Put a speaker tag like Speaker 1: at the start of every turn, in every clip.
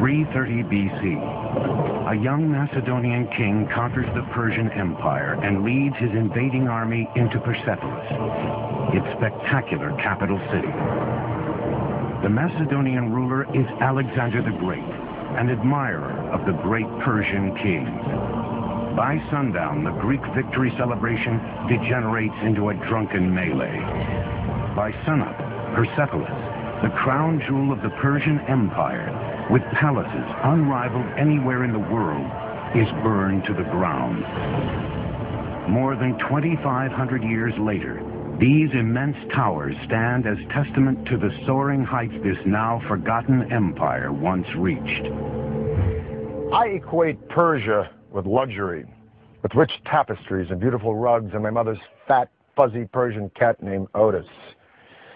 Speaker 1: 330 BC, a young Macedonian king conquers the Persian Empire and leads his invading army into Persepolis, its spectacular capital city. The Macedonian ruler is Alexander the Great, an admirer of the great Persian kings. By sundown, the Greek victory celebration degenerates into a drunken melee. By sunup, Persepolis, the crown jewel of the Persian Empire, with palaces unrivaled anywhere in the world, is burned to the ground. More than 2,500 years later, these immense towers stand as testament to the soaring heights this now forgotten empire once reached.
Speaker 2: I equate Persia with luxury, with rich tapestries and beautiful rugs and my mother's fat, fuzzy Persian cat named Otis.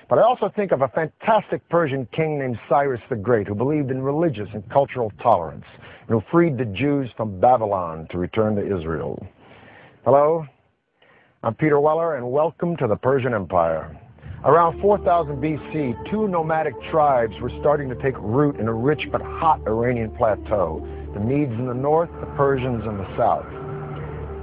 Speaker 2: But I also think of a fantastic Persian king named Cyrus the Great, who believed in religious and cultural tolerance, and who freed the Jews from Babylon to return to Israel. Hello, I'm Peter Weller, and welcome to the Persian Empire. Around 4000 BC, two nomadic tribes were starting to take root in a rich but hot Iranian plateau. The Medes in the north, the Persians in the south.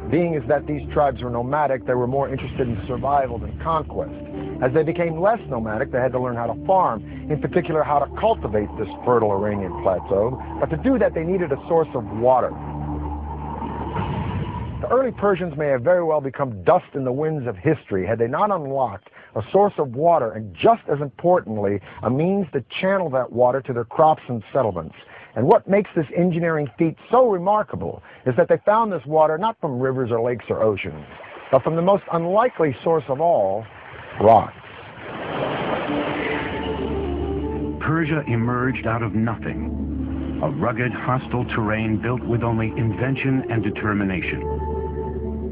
Speaker 2: Being as that these tribes were nomadic, they were more interested in survival than conquest. As they became less nomadic, they had to learn how to farm, in particular how to cultivate this fertile Iranian plateau. But to do that, they needed a source of water. The early Persians may have very well become dust in the winds of history had they not unlocked a source of water, and just as importantly, a means to channel that water to their crops and settlements. And what makes this engineering feat so remarkable is that they found this water not from rivers or lakes or oceans, but from the most unlikely source of all, rocks.
Speaker 1: Persia emerged out of nothing, a rugged, hostile terrain built with only invention and determination.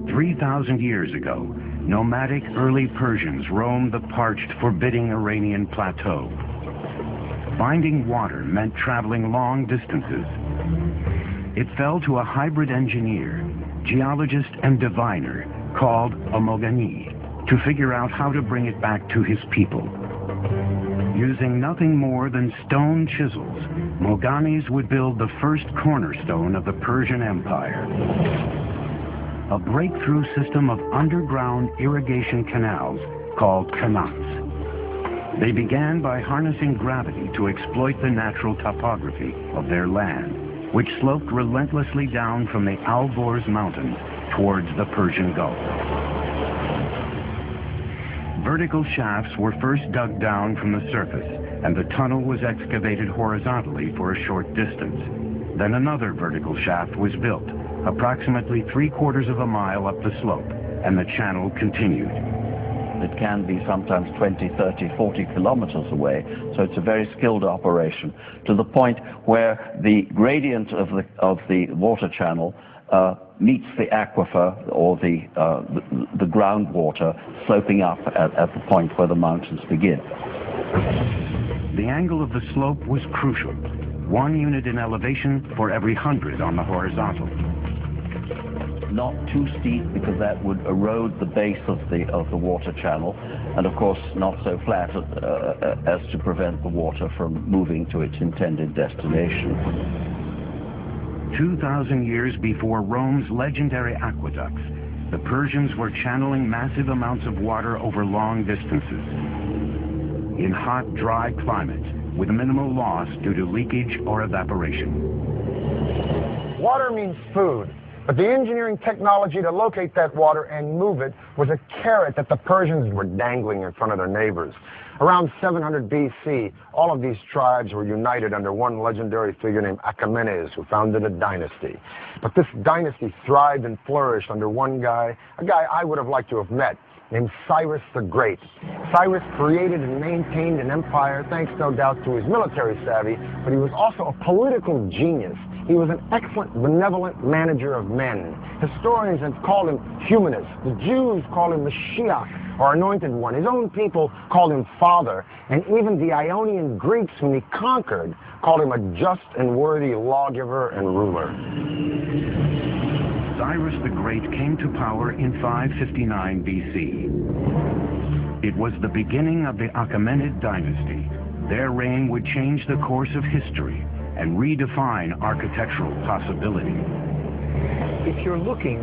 Speaker 1: 3,000 years ago, nomadic early Persians roamed the parched, forbidding Iranian plateau. Finding water meant traveling long distances. It fell to a hybrid engineer, geologist and diviner called a Mogani, to figure out how to bring it back to his people. Using nothing more than stone chisels, Moganis would build the first cornerstone of the Persian Empire. A breakthrough system of underground irrigation canals called kanats. They began by harnessing gravity to exploit the natural topography of their land, which sloped relentlessly down from the Alborz Mountains towards the Persian Gulf. Vertical shafts were first dug down from the surface, and the tunnel was excavated horizontally for a short distance. Then another vertical shaft was built, approximately 3/4 of a mile up the slope, and the channel continued.
Speaker 3: It can be sometimes 20, 30, 40 kilometers away, so it's a very skilled operation, to the point where the gradient of the water channel meets the aquifer, or the groundwater, sloping up at the point where the mountains begin.
Speaker 1: The angle of the slope was crucial. 1 unit in elevation for every 100 on the horizontal.
Speaker 3: Not too steep, because that would erode the base of the water channel, and of course not so flat as to prevent the water from moving to its intended destination.
Speaker 1: 2,000 years before Rome's legendary aqueducts, the Persians were channeling massive amounts of water over long distances. In hot, dry climates, with minimal loss due to leakage or evaporation.
Speaker 2: Water means food. But the engineering technology to locate that water and move it was a carrot that the Persians were dangling in front of their neighbors. Around 700 BC, all of these tribes were united under one legendary figure named Achaemenes, who founded a dynasty. But this dynasty thrived and flourished under one guy, a guy I would have liked to have met, named Cyrus the Great. Cyrus created and maintained an empire thanks no doubt to his military savvy, but he was also a political genius. He was an excellent, benevolent manager of men. Historians have called him humanist. The Jews call him Mashiach, or anointed one. His own people called him father. And even the Ionian Greeks, whom he conquered, called him a just and worthy lawgiver and ruler.
Speaker 1: Cyrus the Great came to power in 559 BC. It was the beginning of the Achaemenid dynasty. Their reign would change the course of history, and redefine architectural possibility.
Speaker 4: If you're looking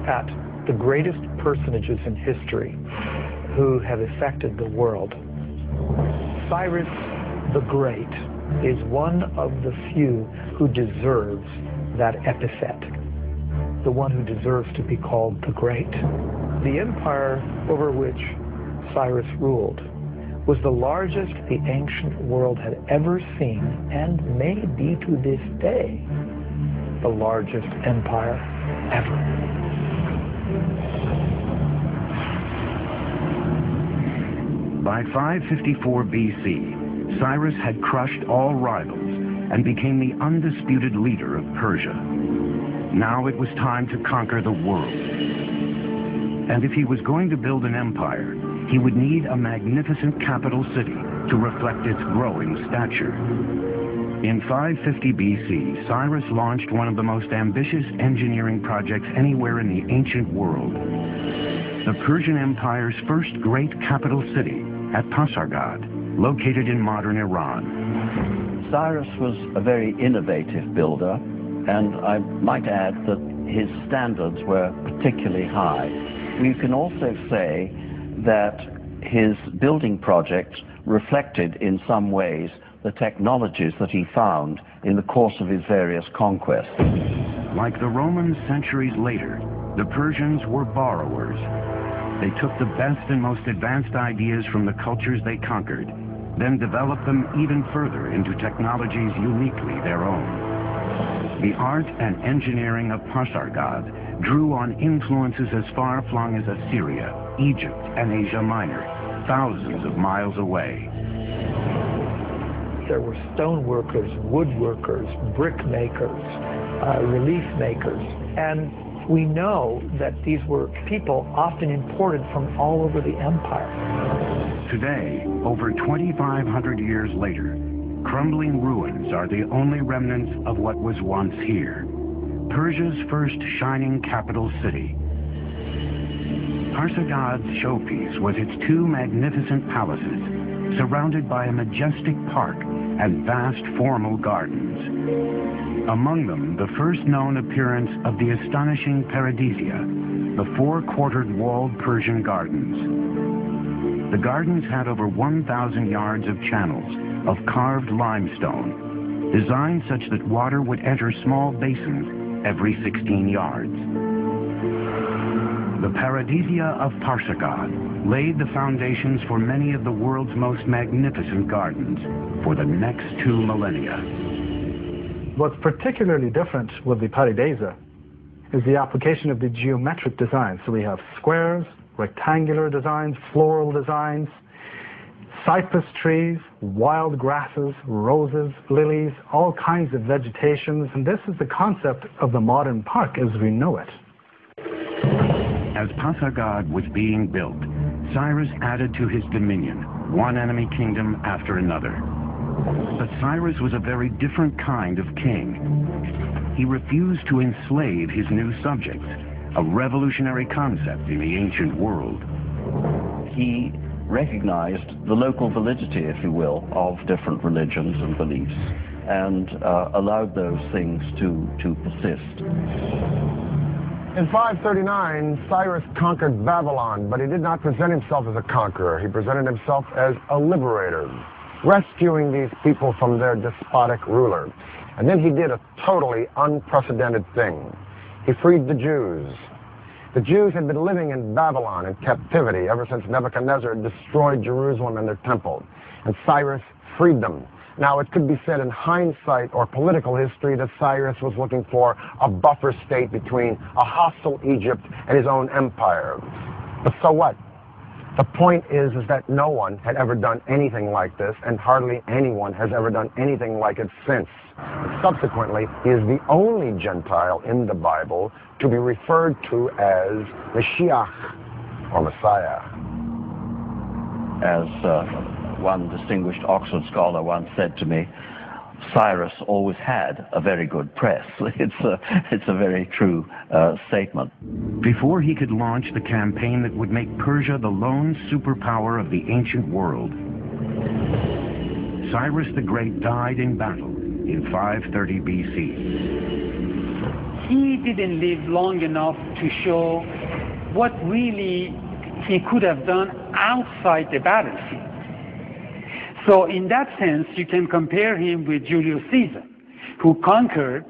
Speaker 4: at the greatest personages in history who have affected the world, Cyrus the Great is one of the few who deserves that epithet, the one who deserves to be called the Great. The empire over which Cyrus ruled was the largest the ancient world had ever seen, and may be to this day the largest empire ever.
Speaker 1: By 554 BC, Cyrus had crushed all rivals and became the undisputed leader of Persia. Now it was time to conquer the world. And if he was going to build an empire, he would need a magnificent capital city to reflect its growing stature. In 550 BC, Cyrus launched one of the most ambitious engineering projects anywhere in the ancient world. The Persian Empire's first great capital city at Pasargad, located in modern Iran.
Speaker 3: Cyrus was a very innovative builder, and I might add that his standards were particularly high. We can also say that his building projects reflected in some ways the technologies that he found in the course of his various conquests.
Speaker 1: Like the Romans centuries later, the Persians were borrowers. They took the best and most advanced ideas from the cultures they conquered, then developed them even further into technologies uniquely their own. The art and engineering of Pasargad drew on influences as far-flung as Assyria, Egypt, and Asia Minor, thousands of miles away.
Speaker 4: There were stone workers, woodworkers, brick makers, relief makers, and we know that these were people often imported from all over the empire.
Speaker 1: Today, over 2,500 years later, crumbling ruins are the only remnants of what was once here, Persia's first shining capital city. Pasargad's showpiece was its two magnificent palaces, surrounded by a majestic park and vast formal gardens. Among them, the first known appearance of the astonishing paradisia, the four-quartered walled Persian gardens. The gardens had over 1,000 yards of channels of carved limestone, designed such that water would enter small basins every 16 yards. The paradisia of Pasargad laid the foundations for many of the world's most magnificent gardens for the next 2 millennia.
Speaker 5: What's particularly different with the paradisia is the application of the geometric design. So we have squares, rectangular designs, floral designs, cypress trees, wild grasses, roses, lilies, all kinds of vegetations, and this is the concept of the modern park as we know it.
Speaker 1: As Pasargad was being built, Cyrus added to his dominion one enemy kingdom after another. But Cyrus was a very different kind of king. He refused to enslave his new subjects, a revolutionary concept in the ancient world.
Speaker 3: He recognized the local validity, if you will, of different religions and beliefs, and allowed those things to persist.
Speaker 2: In 539, Cyrus conquered Babylon, but he did not present himself as a conqueror. He presented himself as a liberator, rescuing these people from their despotic ruler. And then he did a totally unprecedented thing. He freed the Jews. The Jews had been living in Babylon in captivity ever since Nebuchadnezzar destroyed Jerusalem and their temple. And Cyrus freed them. Now, it could be said in hindsight or political history that Cyrus was looking for a buffer state between a hostile Egypt and his own empire. But so what? The point is that no one had ever done anything like this, and hardly anyone has ever done anything like it since. Subsequently, he is the only Gentile in the Bible to be referred to as Mashiach, or Messiah.
Speaker 3: As one distinguished Oxford scholar once said to me, Cyrus always had a very good press. It's a very true statement.
Speaker 1: Before he could launch the campaign that would make Persia the lone superpower of the ancient world, Cyrus the Great died in battle, in 530 BC.
Speaker 6: He didn't live long enough to show what really he could have done outside the battlefield. So in that sense, you can compare him with Julius Caesar, who conquered,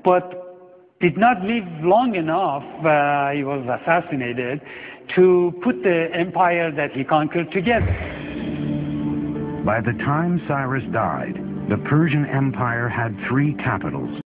Speaker 6: but did not live long enough, he was assassinated, to put the empire that he conquered together.
Speaker 1: By the time Cyrus died, the Persian Empire had 3 capitals.